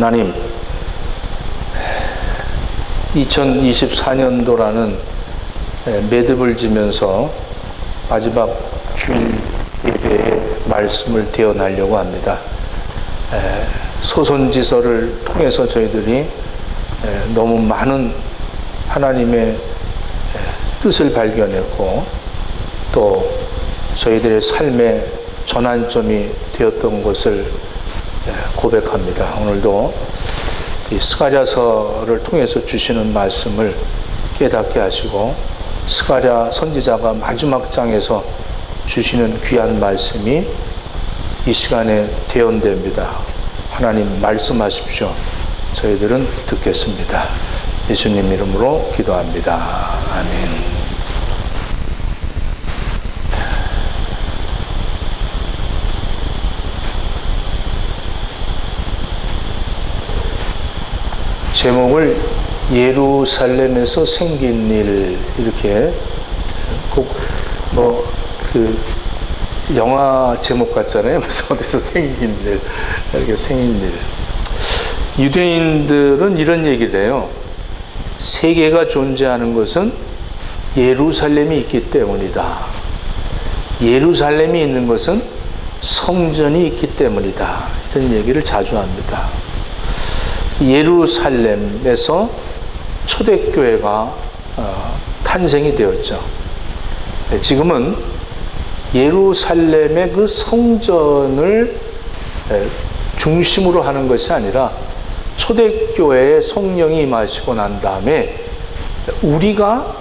하나님, 2024년도라는 매듭을 지면서 마지막 주일 예배의 말씀을 대언하려고 합니다. 소선지서를 통해서 저희들이 너무 많은 하나님의 뜻을 발견했고, 또 저희들의 삶의 전환점이 되었던 것을 고백합니다. 오늘도 이 스가랴서를 통해서 주시는 말씀을 깨닫게 하시고, 스가랴 선지자가 마지막 장에서 주시는 귀한 말씀이 이 시간에 대언됩니다. 하나님 말씀하십시오. 저희들은 듣겠습니다. 예수님 이름으로 기도합니다. 아멘. 제목을 예루살렘에서 생긴 일, 이렇게 꼭 영화 제목 같잖아요. 무슨 어디서 생긴 일, 이렇게 생긴 일. 유대인들은 이런 얘기를 해요. 세계가 존재하는 것은 예루살렘이 있기 때문이다. 예루살렘이 있는 것은 성전이 있기 때문이다. 이런 얘기를 자주 합니다. 예루살렘에서 초대교회가 탄생이 되었죠. 지금은 예루살렘의 그 성전을 중심으로 하는 것이 아니라 초대교회에 성령이 임하시고 난 다음에 우리가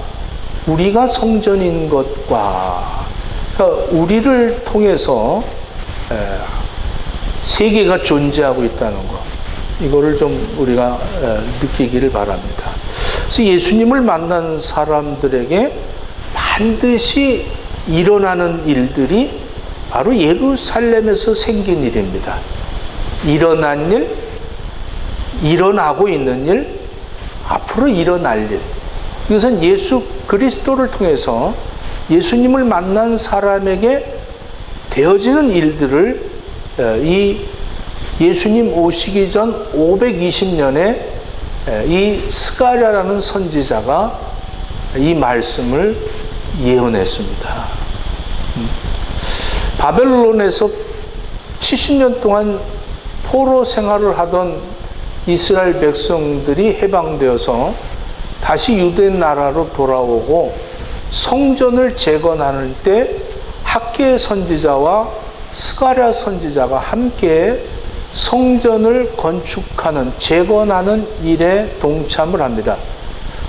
성전인 것과, 그러니까 우리를 통해서 세계가 존재하고 있다는 것, 이거를 좀 우리가 느끼기를 바랍니다. 그래서 예수님을 만난 사람들에게 반드시 일어나는 일들이 바로 예루살렘에서 생긴 일입니다. 일어난 일, 일어나고 있는 일, 앞으로 일어날 일. 이것은 예수 그리스도를 통해서 예수님을 만난 사람에게 되어지는 일들을 이 예수님 오시기 전 520년에 이 스가랴라는 선지자가 이 말씀을 예언했습니다. 바벨론에서 70년 동안 포로 생활을 하던 이스라엘 백성들이 해방되어서 다시 유대 나라로 돌아오고 성전을 재건하는 때 학개 선지자와 스가랴 선지자가 함께 성전을 건축하는, 재건하는 일에 동참을 합니다.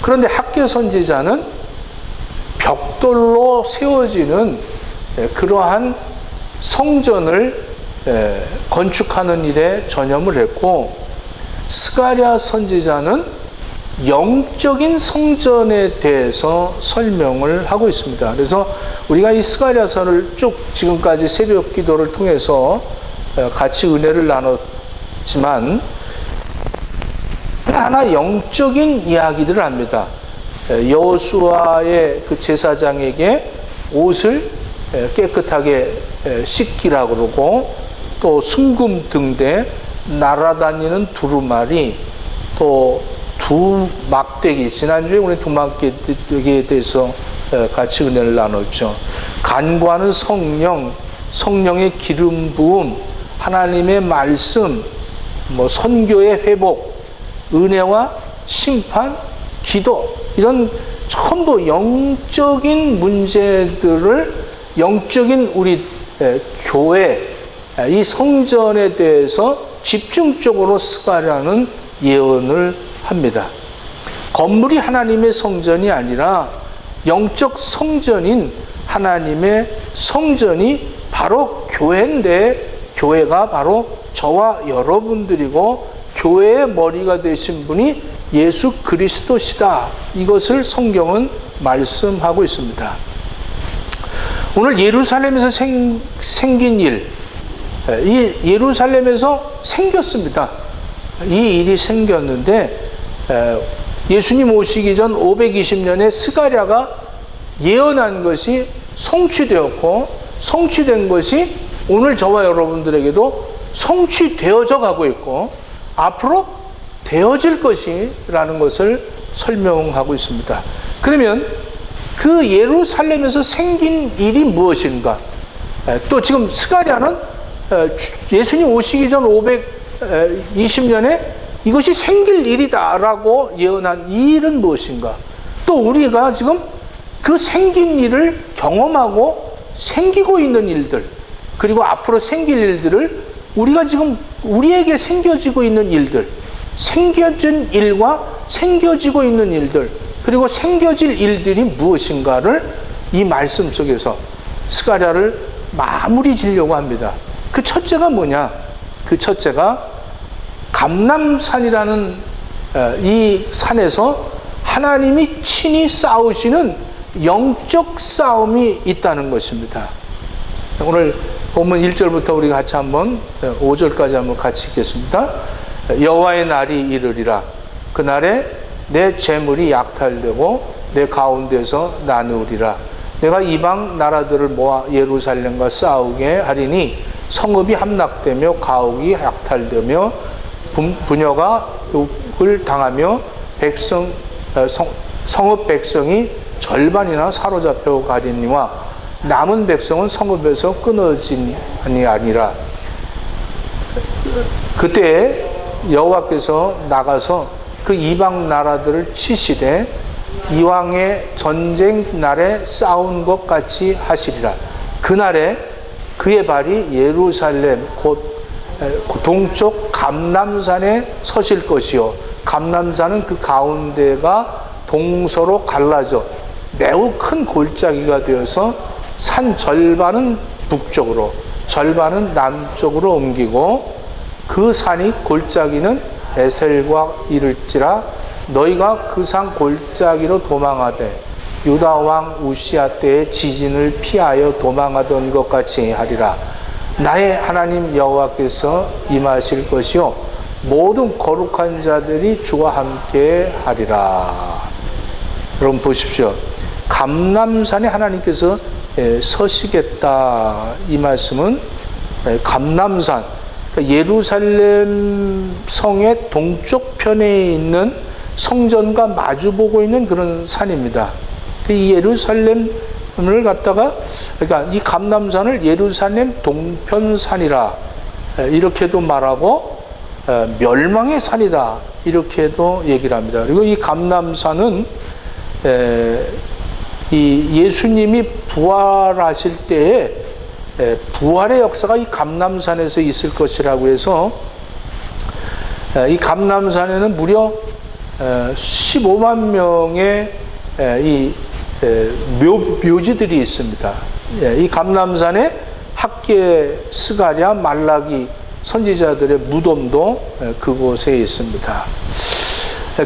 그런데 학개 선지자는 벽돌로 세워지는 그러한 성전을 건축하는 일에 전념을 했고, 스가랴 선지자는 영적인 성전에 대해서 설명을 하고 있습니다. 그래서 우리가 이 스가랴서를 쭉 지금까지 새벽 기도를 통해서 같이 은혜를 나눴지만, 하나 영적인 이야기들을 합니다. 여호수아의 그 제사장에게 옷을 깨끗하게 씻기라고 그러고, 또 순금 등대, 날아다니는 두루마리, 또 두 막대기, 지난주에 우리 두 막대기에 대해서 같이 은혜를 나눴죠. 간구하는 성령, 성령의 기름 부음, 하나님의 말씀, 선교의 회복, 은혜와 심판, 기도, 이런 전부 영적인 문제들을, 영적인 우리 교회, 이 성전에 대해서 집중적으로 스가랴는 예언을 합니다. 건물이 하나님의 성전이 아니라 영적 성전인 하나님의 성전이 바로 교회인데, 교회가 바로 저와 여러분들이고 교회의 머리가 되신 분이 예수 그리스도시다. 이것을 성경은 말씀하고 있습니다. 오늘 예루살렘에서 생긴 일, 이 예루살렘에서 생겼습니다. 이 일이 생겼는데, 예수님 오시기 전 520년에 스가랴가 예언한 것이 성취되었고, 성취된 것이 오늘 저와 여러분들에게도 성취되어져 가고 있고, 앞으로 되어질 것이라는 것을 설명하고 있습니다. 그러면 그 예루살렘에서 생긴 일이 무엇인가? 또 지금 스가랴는 예수님 오시기 전 520년에 이것이 생길 일이다라고 예언한 이 일은 무엇인가? 또 우리가 지금 그 생긴 일을 경험하고 생기고 있는 일들, 그리고 앞으로 생길 일들을 우리가 지금 우리에게 생겨지고 있는 일들, 생겨진 일과 생겨지고 있는 일들, 그리고 생겨질 일들이 무엇인가를 이 말씀 속에서 스가랴를 마무리 지려고 합니다. 그 첫째가 뭐냐? 그 첫째가 감람산이라는 이 산에서 하나님이 친히 싸우시는 영적 싸움이 있다는 것입니다. 오늘 본문 1절부터 우리 같이 한번 5절까지 한번 같이 읽겠습니다. 여호와의 날이 이르리라. 그날에 내 재물이 약탈되고 내 가운데서 나누리라. 내가 이방 나라들을 모아 예루살렘과 싸우게 하리니 성읍이 함락되며 가옥이 약탈되며 부녀가 욕을 당하며 성읍 백성이 절반이나 사로잡혀 가리니와 남은 백성은 성읍에서 끊어지니 아니라. 그때 여호와께서 나가서 그 이방 나라들을 치시되 이왕의 전쟁 날에 싸운 것 같이 하시리라. 그날에 그의 발이 예루살렘 곧 동쪽 감람산에 서실 것이요 감람산은 그 가운데가 동서로 갈라져 매우 큰 골짜기가 되어서 산 절반은 북쪽으로 절반은 남쪽으로 옮기고 그 산이 골짜기는 에셀과 이를지라. 너희가 그 산 골짜기로 도망하되 유다 왕 우시야 때의 지진을 피하여 도망하던 것 같이 하리라. 나의 하나님 여호와께서 임하실 것이요 모든 거룩한 자들이 주와 함께 하리라. 여러분 보십시오. 감람산에 하나님께서 서시겠다. 이 말씀은 감람산, 예루살렘 성의 동쪽 편에 있는 성전과 마주보고 있는 그런 산입니다. 이 예루살렘을 갖다가, 그러니까 이 감람산을 예루살렘 동편산이라 이렇게도 말하고 멸망의 산이다 이렇게도 얘기를 합니다. 그리고 이 감람산은 이 예수님이 부활하실 때에 부활의 역사가 이 감람산에서 있을 것이라고 해서 이 감람산에는 무려 15만 명의 이 묘지들이 있습니다. 이 감람산에 학개, 스가랴, 말라기 선지자들의 무덤도 그곳에 있습니다.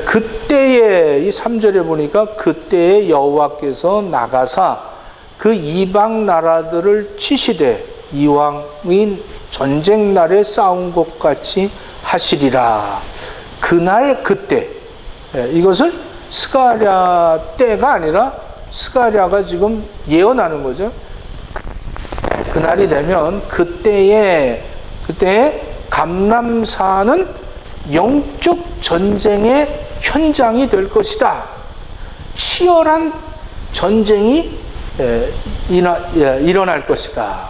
그때에 이 3절에 보니까 그때에 여호와께서 나가사 그 이방 나라들을 치시되 이왕인 전쟁 날에 싸운 것 같이 하시리라. 그날 그때, 이것을 스가랴 때가 아니라 스가랴가 지금 예언하는 거죠. 그날이 되면 그때에 감람산은 영적 전쟁의 현장이 될 것이다. 치열한 전쟁이 일어날 것이다.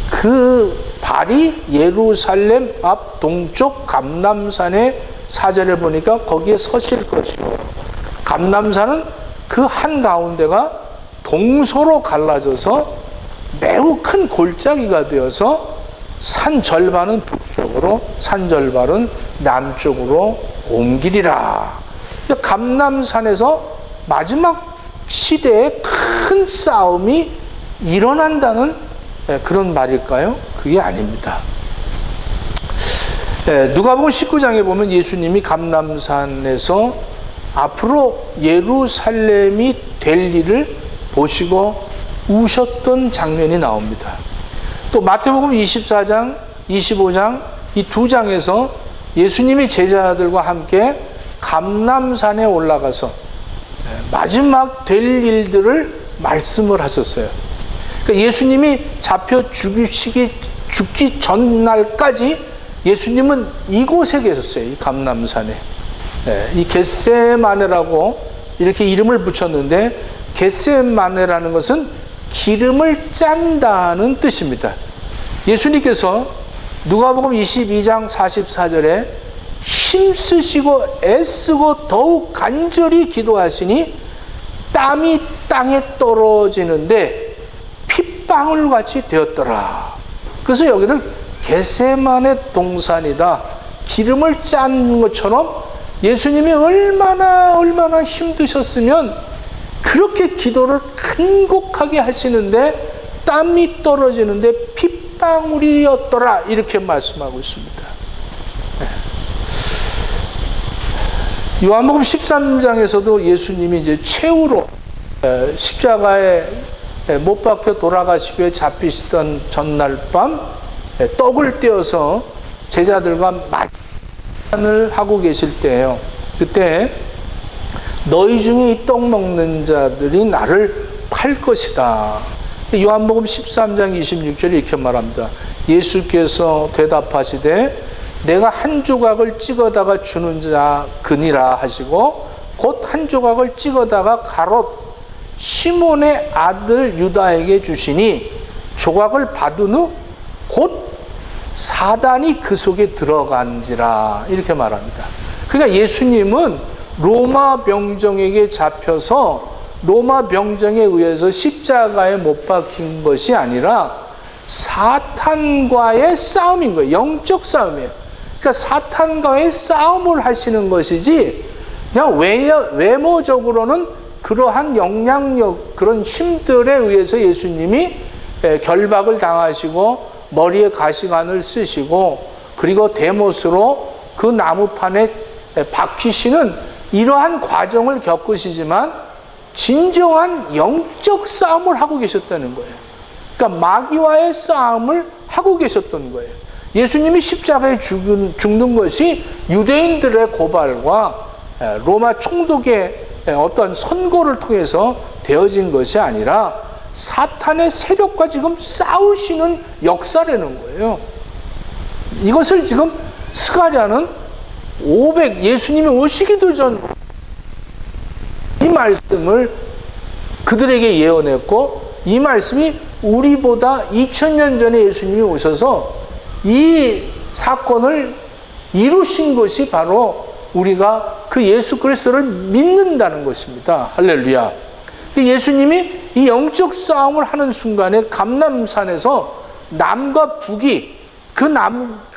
그 발이 예루살렘 앞 동쪽 감람산의 4절을 보니까 거기에 서실 것이고 감람산은 그 한가운데가 동서로 갈라져서 매우 큰 골짜기가 되어서 산 절반은 북쪽으로 산 절반은 남쪽으로 옮기리라. 감람산에서 마지막 시대에 큰 싸움이 일어난다는 그런 말일까요? 그게 아닙니다. 누가복음 19장에 보면 예수님이 감람산에서 앞으로 예루살렘이 될 일을 보시고 우셨던 장면이 나옵니다. 또 마태복음 24장, 25장 이 두 장에서 예수님이 제자들과 함께 감람산에 올라가서 마지막 될 일들을 말씀을 하셨어요. 그러니까 예수님이 잡혀 죽기 전날까지 예수님은 이곳에 계셨어요. 이 감람산에. 이 겟세마네라고 이렇게 이름을 붙였는데, 겟세마네라는 것은 기름을 짠다는 뜻입니다. 예수님께서 누가복음 22장 44절에 힘쓰시고 애쓰고 더욱 간절히 기도하시니 땀이 땅에 떨어지는데 핏방울같이 되었더라. 그래서 여기를 겟세마네 동산이다. 기름을 짠 것처럼 예수님이 얼마나 힘드셨으면 그렇게 기도를 간곡하게 하시는데 땀이 떨어지는데 핏방울이었더라. 이렇게 말씀하고 있습니다. 요한복음 13장에서도 예수님이 이제 최후로 십자가에 못 박혀 돌아가시기 위해 잡히시던 전날 밤 떡을 떼어서 제자들과 만찬을 하고 계실 때예요. 그때 너희 중에 이 떡 먹는 자들이 나를 팔 것이다. 요한복음 13장 26절에 이렇게 말합니다. 예수께서 대답하시되 내가 한 조각을 찍어다가 주는 자 그니라 하시고 곧 한 조각을 찍어다가 가롯 시몬의 아들 유다에게 주시니 조각을 받은 후 곧 사단이 그 속에 들어간지라. 이렇게 말합니다. 그러니까 예수님은 로마 병정에게 잡혀서 로마 병정에 의해서 십자가에 못 박힌 것이 아니라 사탄과의 싸움인 거예요. 영적 싸움이에요. 그러니까 사탄과의 싸움을 하시는 것이지 그냥 외모적으로는 그러한 영향력, 그런 힘들에 의해서 예수님이 결박을 당하시고 머리에 가시관을 쓰시고 그리고 대못으로 그 나무판에 박히시는 이러한 과정을 겪으시지만 진정한 영적 싸움을 하고 계셨다는 거예요. 그러니까 마귀와의 싸움을 하고 계셨던 거예요. 예수님이 십자가에 죽는 것이 유대인들의 고발과 로마 총독의 어떤 선고를 통해서 되어진 것이 아니라 사탄의 세력과 지금 싸우시는 역사라는 거예요. 이것을 지금 스가랴는 예수님이 오시기도 전 이 말씀을 그들에게 예언했고 이 말씀이 우리보다 2000년 전에 예수님이 오셔서 이 사건을 이루신 것이 바로 우리가 그 예수 그리스도를 믿는다는 것입니다. 할렐루야. 예수님이 이 영적 싸움을 하는 순간에 감람산에서 남과 북이 그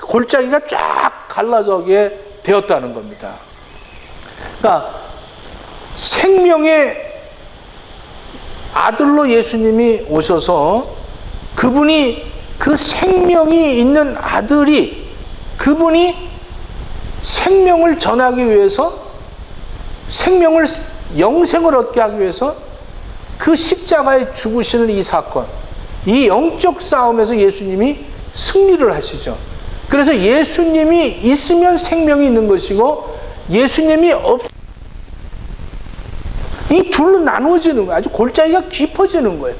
골짜기가 쫙 갈라져게 되었다는 겁니다. 그러니까 생명의 아들로 예수님이 오셔서 그분이 그 생명이 있는 아들이 그분이 생명을 전하기 위해서 영생을 얻게 하기 위해서 그 십자가에 죽으시는 이 사건, 이 영적 싸움에서 예수님이 승리를 하시죠. 그래서 예수님이 있으면 생명이 있는 것이고 예수님이 이 둘로 나누어지는 거예요. 아주 골짜기가 깊어지는 거예요.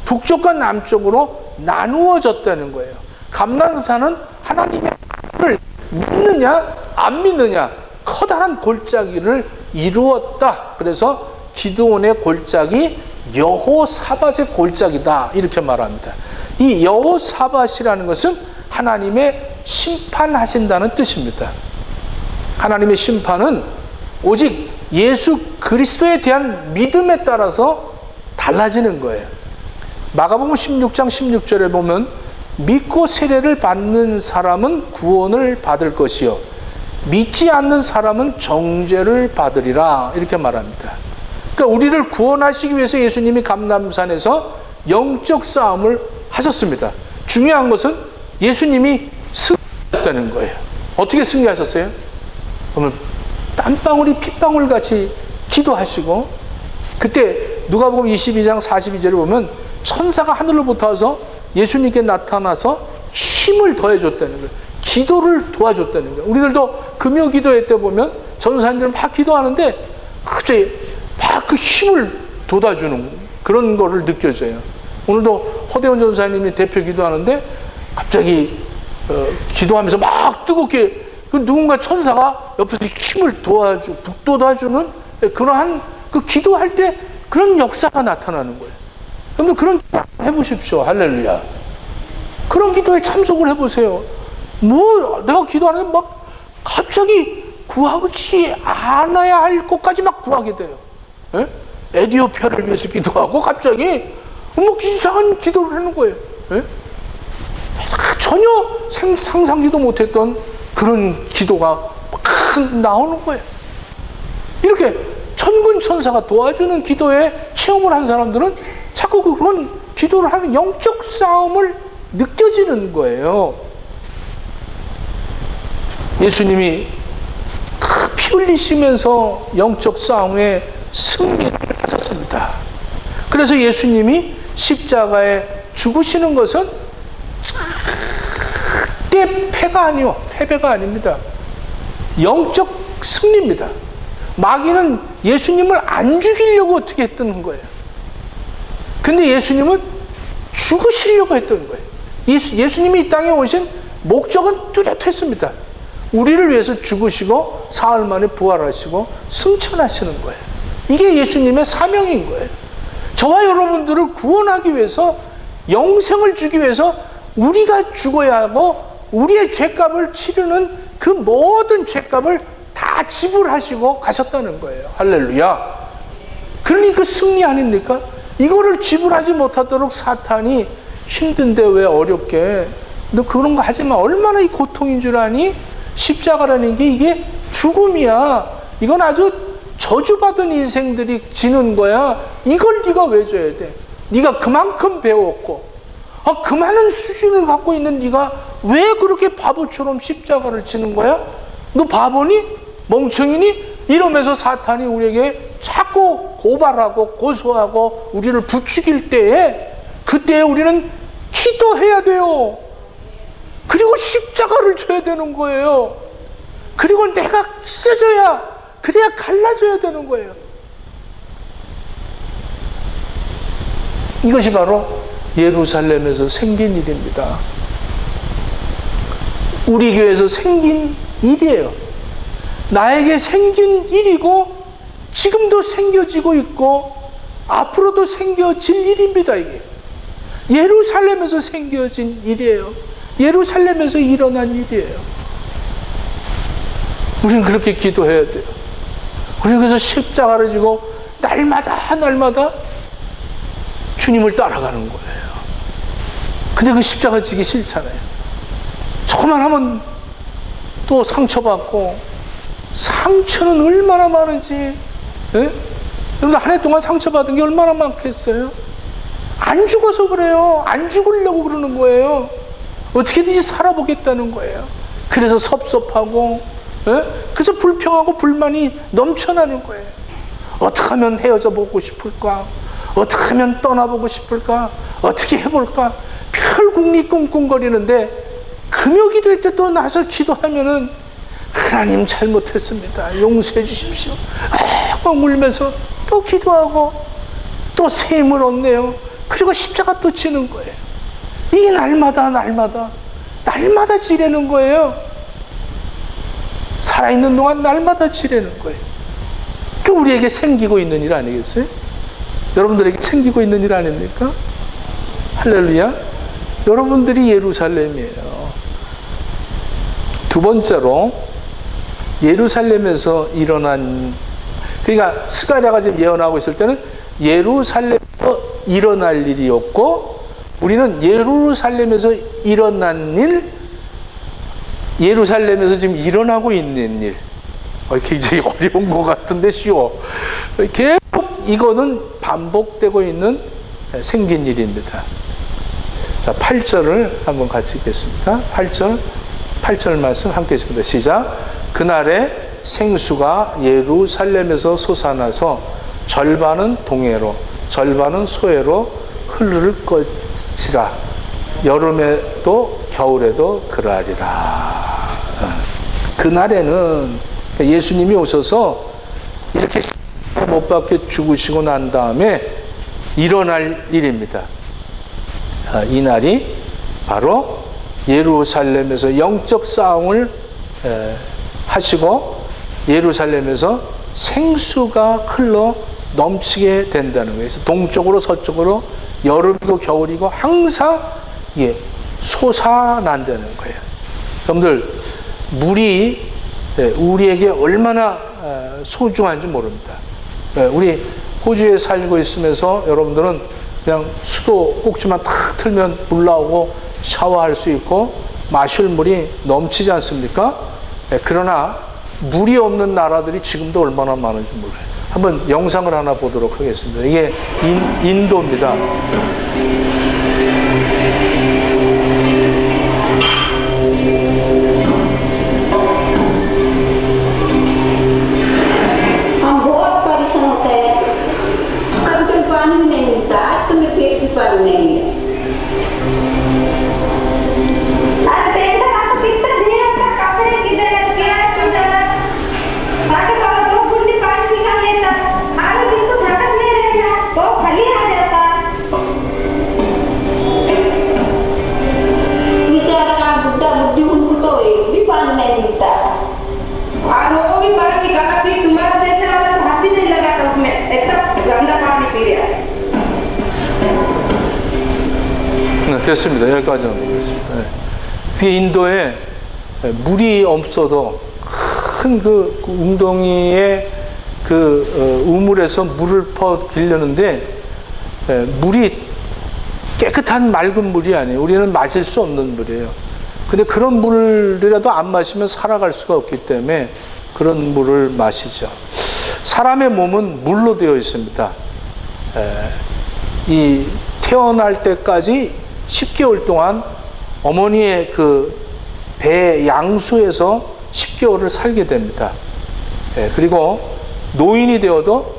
북쪽과 남쪽으로 나누어졌다는 거예요. 감람산은 하나님의 말을 믿느냐 안 믿느냐 커다란 골짜기를 이루었다. 그래서 기드온의 골짜기 여호사밧의 골짜기다. 이렇게 말합니다. 이 여호사밧이라는 것은 하나님의 심판하신다는 뜻입니다. 하나님의 심판은 오직 예수 그리스도에 대한 믿음에 따라서 달라지는 거예요. 마가복음 16장 16절에 보면 믿고 세례를 받는 사람은 구원을 받을 것이요 믿지 않는 사람은 정죄를 받으리라. 이렇게 말합니다. 그러니까 우리를 구원하시기 위해서 예수님이 감람산에서 영적 싸움을 하셨습니다. 중요한 것은 예수님이 승리하셨다는 거예요. 어떻게 승리하셨어요? 그러면 땀방울이 핏방울 같이 기도하시고 그때 누가복음 22장 42절에 보면 천사가 하늘로부터 와서 예수님께 나타나서 힘을 더해줬다는 거예요. 기도를 도와줬다는 거예요. 우리들도 금요 기도회 때 보면 전도사님들 막 기도하는데 갑자기 막 그 힘을 돋아주는 그런 거를 느껴져요. 오늘도 허대원 전도사님이 대표 기도하는데 갑자기 기도하면서 막 뜨겁게 누군가 천사가 옆에서 힘을 북돋아주는 그러한 그 기도할 때 그런 역사가 나타나는 거예요. 여러분 그런 기도 해보십시오. 할렐루야. 그런 기도에 참석을 해보세요. 뭐 내가 기도하는데 막 갑자기 구하지 않아야 할 것까지 막 구하게 돼요. 예? 에디오피아를 위해서 기도하고 갑자기 뭐 이상한 기도를 하는 거예요. 예? 전혀 상상지도 못했던 그런 기도가 막 나오는 거예요. 이렇게 천군 천사가 도와주는 기도에 체험을 한 사람들은 자꾸 그런 기도를 하는 영적 싸움을 느껴지는 거예요. 예수님이 피 흘리시면서 영적 싸움에 승리를 하셨습니다. 그래서 예수님이 십자가에 죽으시는 것은 절대 패배가 아닙니다. 영적 승리입니다. 마귀는 예수님을 안 죽이려고 어떻게 했던 거예요. 근데 예수님은 죽으시려고 했던 거예요. 예수님이 이 땅에 오신 목적은 뚜렷했습니다. 우리를 위해서 죽으시고 사흘 만에 부활하시고 승천하시는 거예요. 이게 예수님의 사명인 거예요. 저와 여러분들을 구원하기 위해서, 영생을 주기 위해서 우리가 죽어야 하고 우리의 죄값을 치르는 그 모든 죄값을 다 지불하시고 가셨다는 거예요. 할렐루야. 그러니 그 승리 아닙니까? 이거를 지불하지 못하도록 사탄이 힘든데 왜 어렵게, 너 그런 거 하지 마. 얼마나 이 고통인 줄 아니? 십자가라는 게 이게 죽음이야. 이건 아주 저주받은 인생들이 지는 거야. 이걸 네가 왜 줘야 돼? 네가 그만큼 배웠고 그 많은 수준을 갖고 있는 네가 왜 그렇게 바보처럼 십자가를 지는 거야? 너 바보니? 멍청이니? 이러면서 사탄이 우리에게 자꾸 고발하고 고소하고 우리를 부추길 때에, 그때에 우리는 기도해야 돼요. 그리고 십자가를 줘야 되는 거예요. 그리고 내가 찢어져야, 그래야 갈라져야 되는 거예요. 이것이 바로 예루살렘에서 생긴 일입니다. 우리 교회에서 생긴 일이에요. 나에게 생긴 일이고 지금도 생겨지고 있고 앞으로도 생겨질 일입니다. 이게 예루살렘에서 생겨진 일이에요. 예루살렘에서 일어난 일이에요. 우리는 그렇게 기도해야 돼요. 우리는 그래서 십자가를 지고 날마다 주님을 따라가는 거예요. 근데 그 십자가 지기 싫잖아요. 조금만 하면 또 상처받고, 상처는 얼마나 많은지, 예? 여러분 한 해 동안 상처받은 게 얼마나 많겠어요? 안 죽어서 그래요. 안 죽으려고 그러는 거예요. 어떻게든지 살아보겠다는 거예요. 그래서 섭섭하고, 예? 그래서 불평하고 불만이 넘쳐나는 거예요. 어떻게 하면 헤어져 보고 싶을까? 어떻게 하면 떠나보고 싶을까? 어떻게 해볼까? 별궁리 꿍꿍거리는데 금요기도회 때 또 나서 기도하면은 하나님 잘못했습니다. 용서해 주십시오. 막 울면서 또 기도하고 또 새 힘을 얻네요. 그리고 십자가 또 지는 거예요. 이게 날마다 지내는 거예요. 살아있는 동안 날마다 지내는 거예요. 그 우리에게 생기고 있는 일 아니겠어요? 여러분들에게 생기고 있는 일 아닙니까? 할렐루야. 여러분들이 예루살렘이에요. 두 번째로 예루살렘에서 일어난, 그러니까 스가랴가 지금 예언하고 있을 때는 예루살렘에서 일어날 일이었고, 우리는 예루살렘에서 일어난 일, 예루살렘에서 지금 일어나고 있는 일. 굉장히 어려운 것 같은데 쉬워. 계속 이거는 반복되고 있는 생긴 일입니다. 자, 8절을 한번 같이 읽겠습니다. 8절 말씀 함께 읽습니다. 시작. 그날에 생수가 예루살렘에서 솟아나서 절반은 동해로 절반은 소해로 흐를 것이라. 여름에도 겨울에도 그러하리라. 그날에는 예수님이 오셔서 이렇게 못 박혀 죽으시고 난 다음에 일어날 일입니다. 이 날이 바로 예루살렘에서 영적 싸움을 하시고 예루살렘에서 생수가 흘러 넘치게 된다는 거예요. 그래서 동쪽으로 서쪽으로 여름이고 겨울이고 항상 솟아난다는 거예요. 여러분들 물이 우리에게 얼마나 소중한지 모릅니다. 우리 호주에 살고 있으면서 여러분들은 그냥 수도 꼭지만 탁 틀면 물 나오고 샤워할 수 있고 마실 물이 넘치지 않습니까? 그러나 물이 없는 나라들이 지금도 얼마나 많은지 몰라요. 한번 영상을 하나 보도록 하겠습니다. 이게 인도입니다. 됐습니다. 여기까지는 됐습니다. 그 인도에 물이 없어도 큰 그 웅덩이에 그 우물에서 물을 퍼 길려는데 물이 깨끗한 맑은 물이 아니에요. 우리는 마실 수 없는 물이에요. 근데 그런 물이라도 안 마시면 살아갈 수가 없기 때문에 그런 물을 마시죠. 사람의 몸은 물로 되어 있습니다. 이 태어날 때까지 10개월 동안 어머니의 그 배 양수에서 10개월을 살게 됩니다. 그리고 노인이 되어도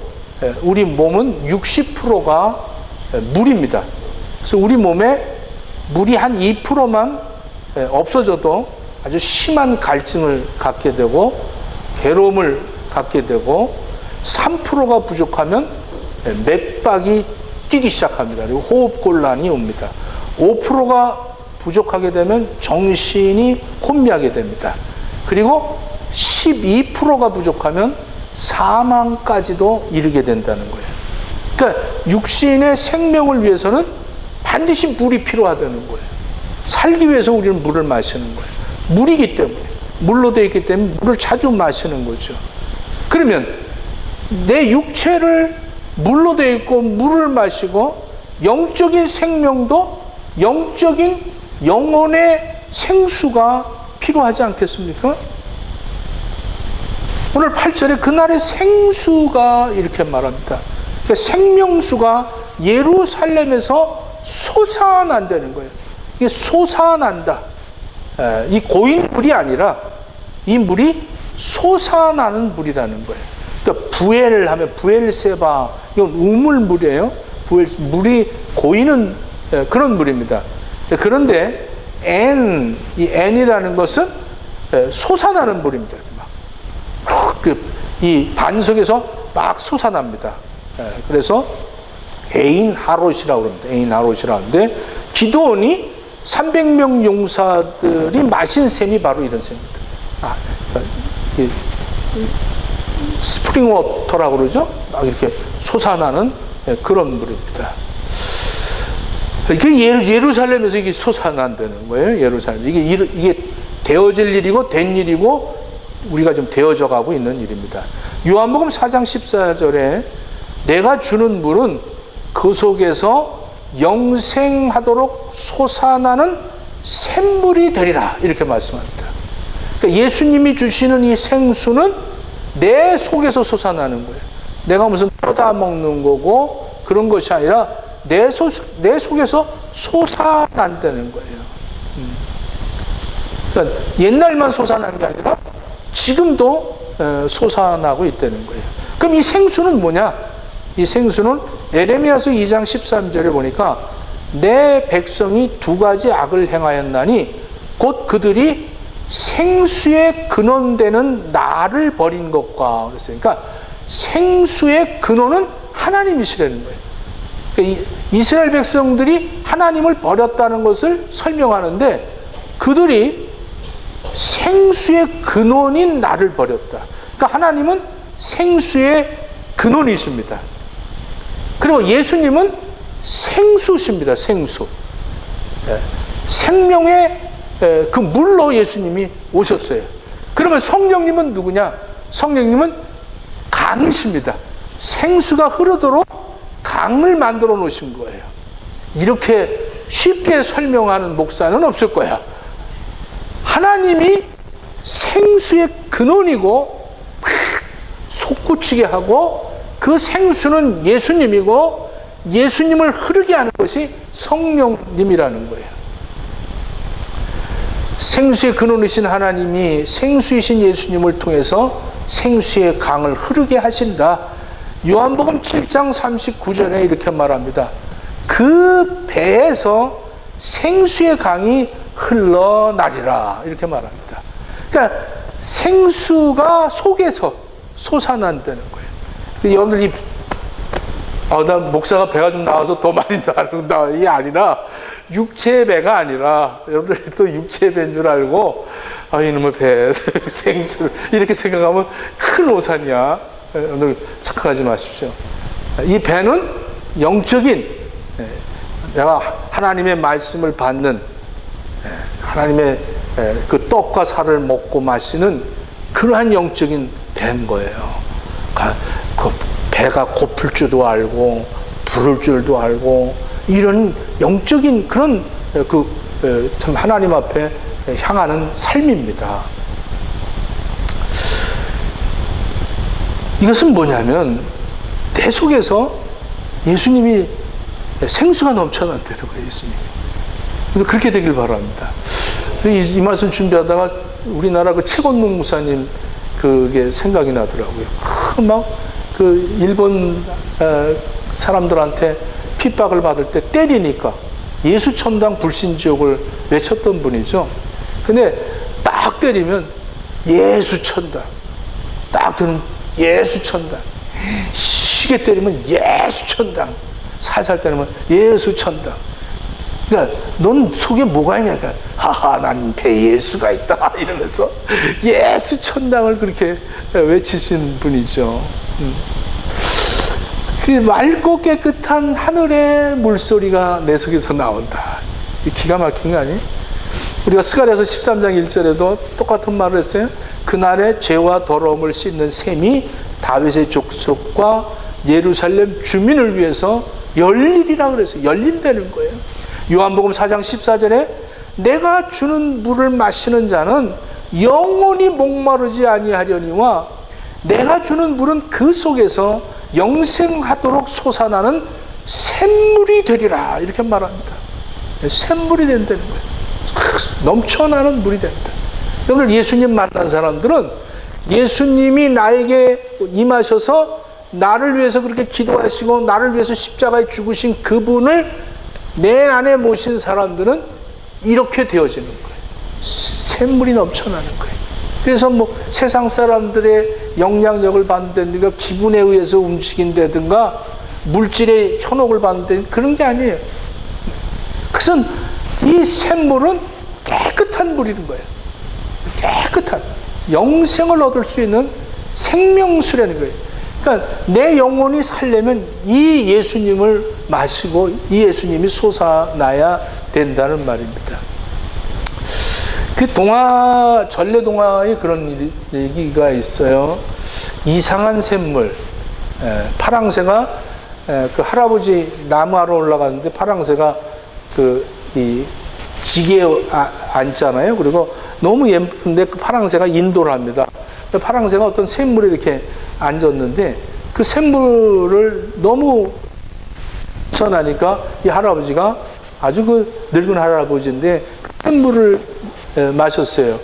우리 몸은 60%가 물입니다. 그래서 우리 몸에 물이 한 2%만 없어져도 아주 심한 갈증을 갖게 되고 괴로움을 갖게 되고 3%가 부족하면 맥박이 뛰기 시작합니다. 그리고 호흡 곤란이 옵니다. 5%가 부족하게 되면 정신이 혼미하게 됩니다. 그리고 12%가 부족하면 사망까지도 이르게 된다는 거예요. 그러니까 육신의 생명을 위해서는 반드시 물이 필요하다는 거예요. 살기 위해서 우리는 물을 마시는 거예요. 물이기 때문에, 물로 되어 있기 때문에 물을 자주 마시는 거죠. 그러면 내 육체를 물로 되어 있고 물을 마시고 영적인 생명도 영적인 영혼의 생수가 필요하지 않겠습니까? 오늘 8절에 그날의 생수가 이렇게 말합니다. 그러니까 생명수가 예루살렘에서 솟아난다는 거예요. 이게 솟아난다. 이 고인 물이 아니라 이 물이 솟아나는 물이라는 거예요. 그러니까 부엘을 하면 부엘세바, 이건 우물물이에요. 물이 고이는 그런 물입니다. 그런데 이 N이라는 것은 솟아나는 물입니다. 이 반석에서 막 솟아납니다. 그래서 에인 하롯이라고 합니다. 에인 하롯이라고 하는데 기드온이 300명 용사들이 마신 샘이 바로 이런 샘입니다. 스프링 워터라고 그러죠? 막 이렇게 솟아나는 그런 물입니다. 예루살렘에서 이게 솟아난다는 거예요. 예루살렘. 이게 되어질 일이고 된 일이고 우리가 좀 되어져 가고 있는 일입니다. 요한복음 4장 14절에 내가 주는 물은 그 속에서 영생하도록 솟아나는 샘물이 되리라 이렇게 말씀합니다. 그러니까 예수님이 주시는 이 생수는 내 속에서 솟아나는 거예요. 내가 무슨 떠다 먹는 거고 그런 것이 아니라 내 속에서 솟아난다는 거예요. 그러니까 옛날만 솟아난 게 아니라 지금도 솟아나고 있다는 거예요. 그럼 이 생수는 뭐냐? 이 생수는 에레미야서 2장 13절에 보니까 내 백성이 두 가지 악을 행하였나니 곧 그들이 생수의 근원되는 나를 버린 것과 그랬어요. 그러니까 생수의 근원은 하나님이시라는 거예요. 그러니까 이스라엘 백성들이 하나님을 버렸다는 것을 설명하는데 그들이 생수의 근원인 나를 버렸다. 그러니까 하나님은 생수의 근원이십니다. 그리고 예수님은 생수십니다. 생수. 생명의 그 물로 예수님이 오셨어요. 그러면 성령님은 누구냐? 성령님은 강이십니다. 생수가 흐르도록 강을 만들어 놓으신 거예요. 이렇게 쉽게 설명하는 목사는 없을 거야. 하나님이 생수의 근원이고 솟구치게 하고 그 생수는 예수님이고 예수님을 흐르게 하는 것이 성령님이라는 거예요. 생수의 근원이신 하나님이 생수이신 예수님을 통해서 생수의 강을 흐르게 하신다. 요한복음 7장 39절에 이렇게 말합니다. 그 배에서 생수의 강이 흘러나리라. 이렇게 말합니다. 그러니까 생수가 속에서 솟아난다는 거예요. 여러분들 나 목사가 배가 좀 나와서 더 많이 나른다. 이게 아니라 육체의 배가 아니라 여러분들이 또 육체의 배인 줄 알고 이놈의 배 생수 이렇게 생각하면 큰 오산이야. 여러분들 착각하지 마십시오. 이 배는 영적인 내가 하나님의 말씀을 받는 하나님의 그 떡과 살을 먹고 마시는 그러한 영적인 배인 거예요. 그 배가 고플 줄도 알고 부를 줄도 알고 이런 영적인 그런 참 하나님 앞에 향하는 삶입니다. 이것은 뭐냐면 내 속에서 예수님이 생수가 넘쳐난다는 거예요. 예수님이. 그렇게 되길 바랍니다. 이 말씀 준비하다가 우리나라 그 최건농 목사님 그게 생각이 나더라고요. 그 일본 사람들한테 핍박을 받을 때 때리니까 예수천당 불신지옥을 외쳤던 분이죠. 근데 딱 때리면 예수천당, 딱 들으면 예수천당, 시게 때리면 예수천당, 살살 때리면 예수천당. 그러니까 넌 속에 뭐가 있냐? 그러니까 하하 난 배에 예수가 있다 이러면서 예수천당을 그렇게 외치신 분이죠. 그 맑고 깨끗한 하늘의 물소리가 내 속에서 나온다. 기가 막힌 거 아니에요? 우리가 스가랴서 13장 1절에도 똑같은 말을 했어요. 그날의 죄와 더러움을 씻는 샘이 다윗의 족속과 예루살렘 주민을 위해서 열리리라 그랬어요. 열린다는 거예요. 요한복음 4장 14절에 내가 주는 물을 마시는 자는 영원히 목마르지 아니하려니와 내가 주는 물은 그 속에서 영생하도록 솟아나는 샘물이 되리라. 이렇게 말합니다. 샘물이 된다는 거예요. 넘쳐나는 물이 된다. 여러분 예수님 만난 사람들은 예수님이 나에게 임하셔서 나를 위해서 그렇게 기도하시고 나를 위해서 십자가에 죽으신 그분을 내 안에 모신 사람들은 이렇게 되어지는 거예요. 샘물이 넘쳐나는 거예요. 그래서 세상 사람들의 영향력을 받는다든가 기분에 의해서 움직인다든가 물질의 현혹을 받는다든가 그런 게 아니에요. 그것은 이 샘물은 깨끗한 물인 거예요. 깨끗한 영생을 얻을 수 있는 생명수라는 거예요. 그러니까 내 영혼이 살려면 이 예수님을 마시고 이 예수님이 솟아나야 된다는 말입니다. 그 전래 동화에 그런 얘기가 있어요. 이상한 샘물. 파랑새가 그 할아버지 나무하러 올라갔는데 파랑새가 이 지게에 앉잖아요. 그리고 너무 예쁜데 그 파랑새가 인도를 합니다. 파랑새가 어떤 샘물에 이렇게 앉았는데 그 샘물을 너무 쳐나니까 이 할아버지가 아주 그 늙은 할아버지인데 샘물을 마셨어요.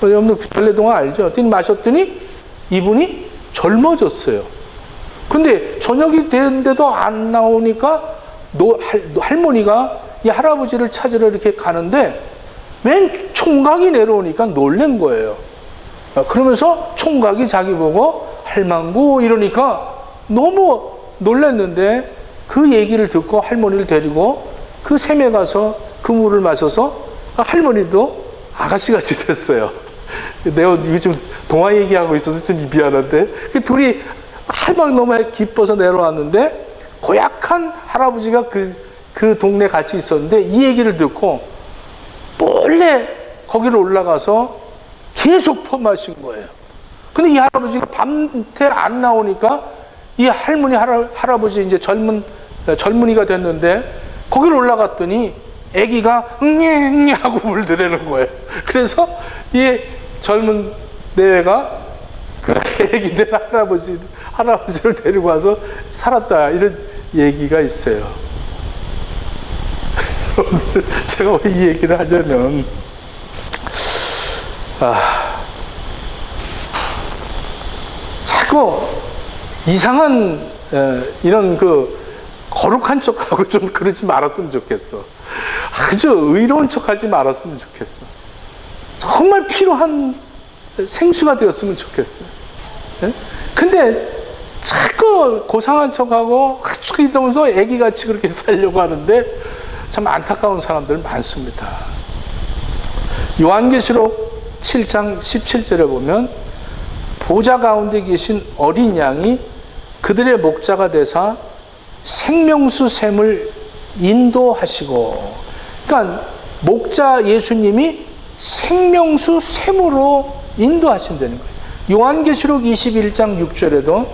여러분들 전래동화 알죠? 마셨더니 이분이 젊어졌어요. 근데 저녁이 됐는데도 안 나오니까 할머니가 이 할아버지를 찾으러 이렇게 가는데 웬 총각이 내려오니까 놀란 거예요. 그러면서 총각이 자기 보고 할망구 이러니까 너무 놀랐는데 그 얘기를 듣고 할머니를 데리고 그 샘에 가서 그 물을 마셔서 할머니도 아가씨같이 됐어요. 내가 이거 좀 동화 얘기하고 있어서 좀 미안한데, 그 둘이 할망 너무 기뻐서 내려왔는데, 고약한 할아버지가 그 동네 같이 있었는데, 이 얘기를 듣고 몰래 거기로 올라가서 계속 퍼마신 거예요. 근데 이 할아버지가 밤새 안 나오니까 이 할아버지 이제 젊은이가 됐는데, 거기로 올라갔더니 아기가 응애 하고 울더라는 거예요. 그래서 이 젊은 내외가 그 아기 된 할아버지를 데리고 와서 살았다, 이런 얘기가 있어요. 오늘 제가 왜 이 얘기를 하자면, 자꾸 이상한 이런 거룩한 척하고 좀 그러지 말았으면 좋겠어. 아주 의로운 척하지 말았으면 좋겠어. 정말 필요한 생수가 되었으면 좋겠어. 근데 자꾸 고상한 척하고 이러면서 애기같이 그렇게 살려고 하는데, 참 안타까운 사람들 많습니다. 요한계시록 7장 17절에 보면, 보좌 가운데 계신 어린 양이 그들의 목자가 되사 생명수 샘을 인도하시고, 그러니까 목자 예수님이 생명수 샘으로 인도하신다는 거예요. 요한계시록 21장 6절에도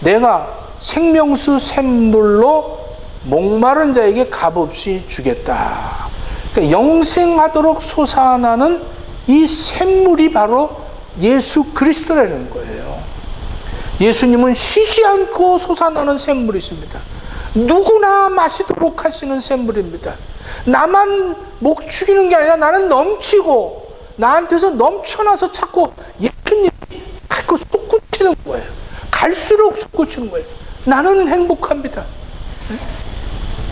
내가 생명수 샘물로 목마른 자에게 값없이 주겠다. 그러니까 영생하도록 솟아나는 이 샘물이 바로 예수 그리스도라는 거예요. 예수님은 쉬지 않고 솟아나는 샘물이십니다. 누구나 마시도록 하시는 샘물입니다. 나만 목 죽이는 게 아니라 나는 넘치고 나한테서 넘쳐나서 자꾸 예수님이 자꾸 솟구치는 거예요. 갈수록 솟구치는 거예요. 나는 행복합니다.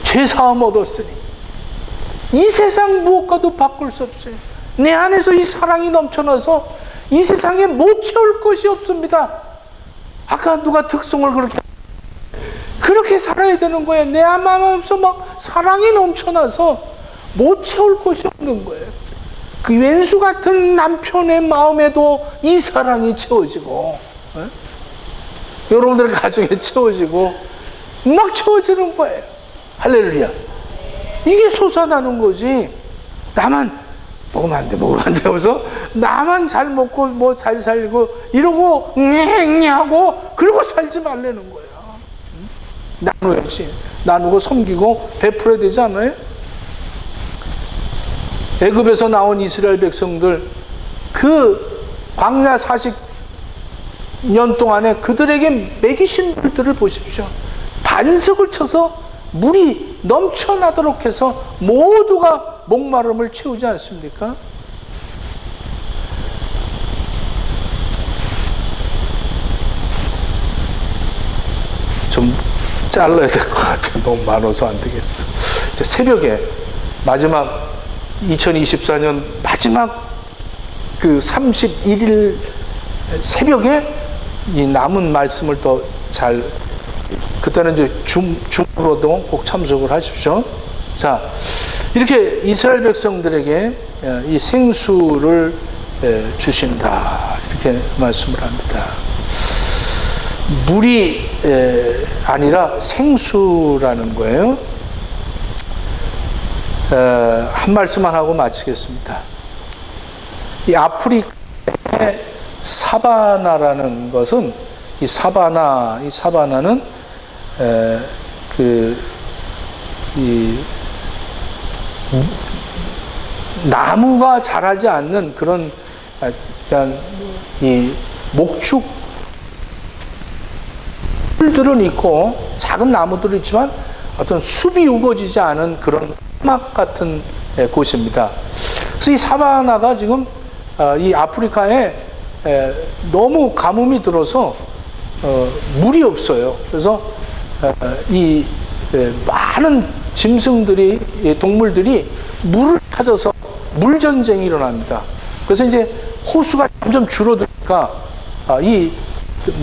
죄사함 얻었으니 이 세상 무엇과도 바꿀 수 없어요. 내 안에서 이 사랑이 넘쳐나서 이 세상에 못 채울 것이 없습니다. 아까 누가 특성을 그렇게 살아야 되는 거예요. 내 마음에서 막 사랑이 넘쳐나서 못 채울 것이 없는 거예요. 그 왼수 같은 남편의 마음에도 이 사랑이 채워지고, 여러분들의 가정에 채워지고 막 채워지는 거예요. 할렐루야. 이게 솟아나는 거지. 나만 먹으면 안 돼 하면서 나만 잘 먹고 뭐 잘 살고 이러고 하고 그러고 살지 말라는 거야. 나눠야지. 나누고 섬기고 베풀어야 되지 않아요? 애굽에서 나온 이스라엘 백성들, 그 광야 40년 동안에 그들에게 먹이신 물들을 보십시오. 반석을 쳐서 물이 넘쳐나도록 해서 모두가 목마름을 채우지 않습니까? 좀 잘라야 될 것 같아요. 너무 많아서 안 되겠어. 새벽에 마지막 2024년 마지막 그 31일 새벽에 이 남은 말씀을 또 잘, 그때는 이제 줌으로도 꼭 참석을 하십시오. 자, 이렇게 이스라엘 백성들에게 이 생수를 주신다, 이렇게 말씀을 합니다. 물이 아니라 생수라는 거예요. 한 말씀만 하고 마치겠습니다. 이 아프리카의 사바나라는 것은, 이 사바나는 나무가 자라지 않는 그런 이 목축 풀들은 있고 작은 나무들은 있지만 어떤 숲이 우거지지 않은 그런 사막 같은 곳입니다. 그래서 이 사바나가 지금 이 아프리카에 너무 가뭄이 들어서 물이 없어요. 그래서 이 많은 짐승들이, 동물들이 물을 찾아서 물 전쟁이 일어납니다. 그래서 이제 호수가 점점 줄어드니까 이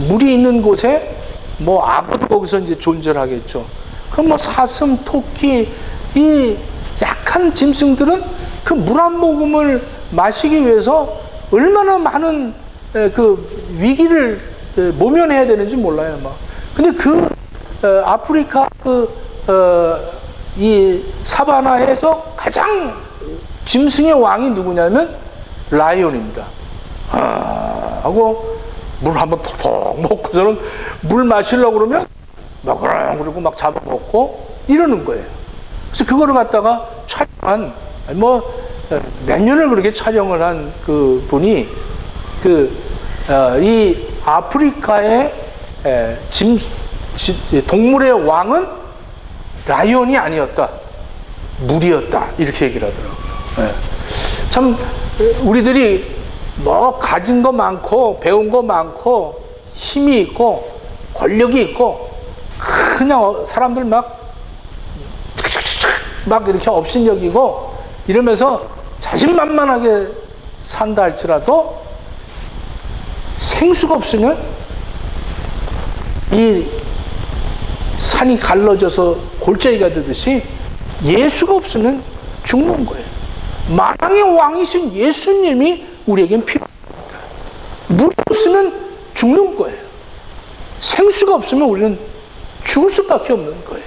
물이 있는 곳에 뭐 악어도 거기서 이제 존재를 하겠죠. 그럼 뭐 사슴, 토끼, 이 약한 짐승들은 그 물 한 모금을 마시기 위해서 얼마나 많은 그 위기를 모면해야 되는지 몰라요, 막. 근데 그 아프리카 이 사바나에서 가장 짐승의 왕이 누구냐면 라이온입니다. 하고 물 한번 톡톡 먹고 저는 물 마시려고 그러면 막 그러고 막 잡아먹고 이러는 거예요. 그래서 그거를 갖다가 촬영한 몇 년을 그렇게 촬영을 한 그 분이 이 아프리카의 동물의 왕은 라이온이 아니었다, 물이었다, 이렇게 얘기를 하더라고요. 참 우리들이 뭐 가진 거 많고 배운 거 많고 힘이 있고 권력이 있고 그냥 사람들 막 이렇게 업신여기고 이러면서 자신만만하게 산다 할지라도 생수가 없으면 이 산이 갈라져서 골짜기가 되듯이 예수가 없으면 죽는 거예요. 만왕의 왕이신 예수님이 우리에겐 필요합니다. 물이 없으면 죽는 거예요. 생수가 없으면 우리는 죽을 수밖에 없는 거예요.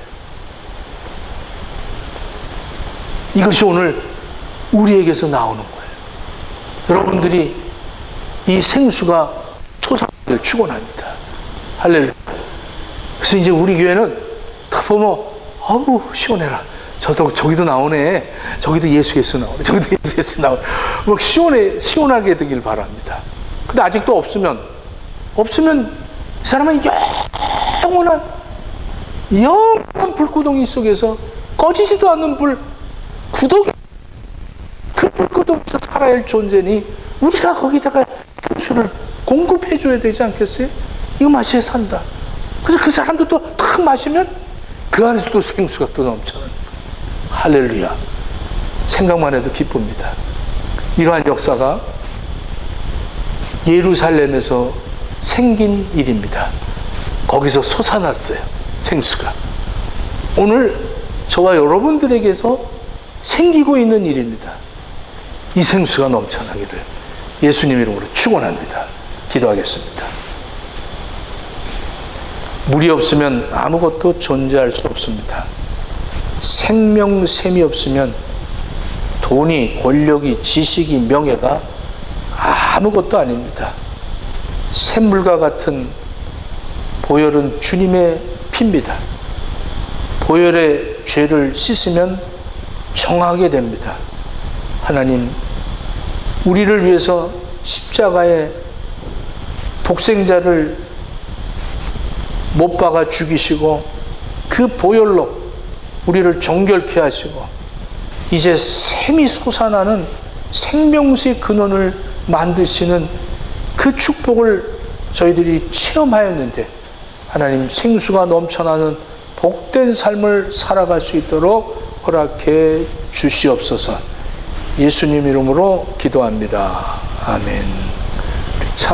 이것이 오늘 우리에게서 나오는 거예요. 여러분들이 이 생수가 솟아나기를 축원합니다. 할렐루야. 그래서 이제 우리 교회는 딱 보면 아우 시원해라. 저기도 나오네. 저기도 예수 나오네. 저기도 예수 나오네. 뭐 시원하게 되길 바랍니다. 근데 아직도 없으면 이 사람은 영원한 불구덩이 속에서 꺼지지도 않는 구덩이, 그 불구덩이에서 살아야 할 존재니 우리가 거기다가 생수를 공급해 줘야 되지 않겠어요? 이거 마셔야 산다. 그래서 그 사람도 또 탁 마시면 그 안에서도 생수가 또 넘쳐나는 거예요. 할렐루야. 생각만 해도 기쁩니다. 이러한 역사가 예루살렘에서 생긴 일입니다. 거기서 솟아났어요, 생수가. 오늘 저와 여러분들에게서 생기고 있는 일입니다. 이 생수가 넘쳐나기를 예수님 이름으로 축원합니다. 기도하겠습니다. 물이 없으면 아무것도 존재할 수 없습니다. 생명샘이 없으면 돈이, 권력이, 지식이, 명예가 아무것도 아닙니다. 샘물과 같은 보혈은 주님의 피입니다. 보혈의 죄를 씻으면 정하게 됩니다. 하나님, 우리를 위해서 십자가에 독생자를 못 박아 죽이시고 그 보혈로 우리를 정결케 하시고 이제 샘이 솟아나는 생명수의 근원을 만드시는 그 축복을 저희들이 체험하였는데 하나님, 생수가 넘쳐나는 복된 삶을 살아갈 수 있도록 허락해 주시옵소서. 예수님 이름으로 기도합니다. 아멘.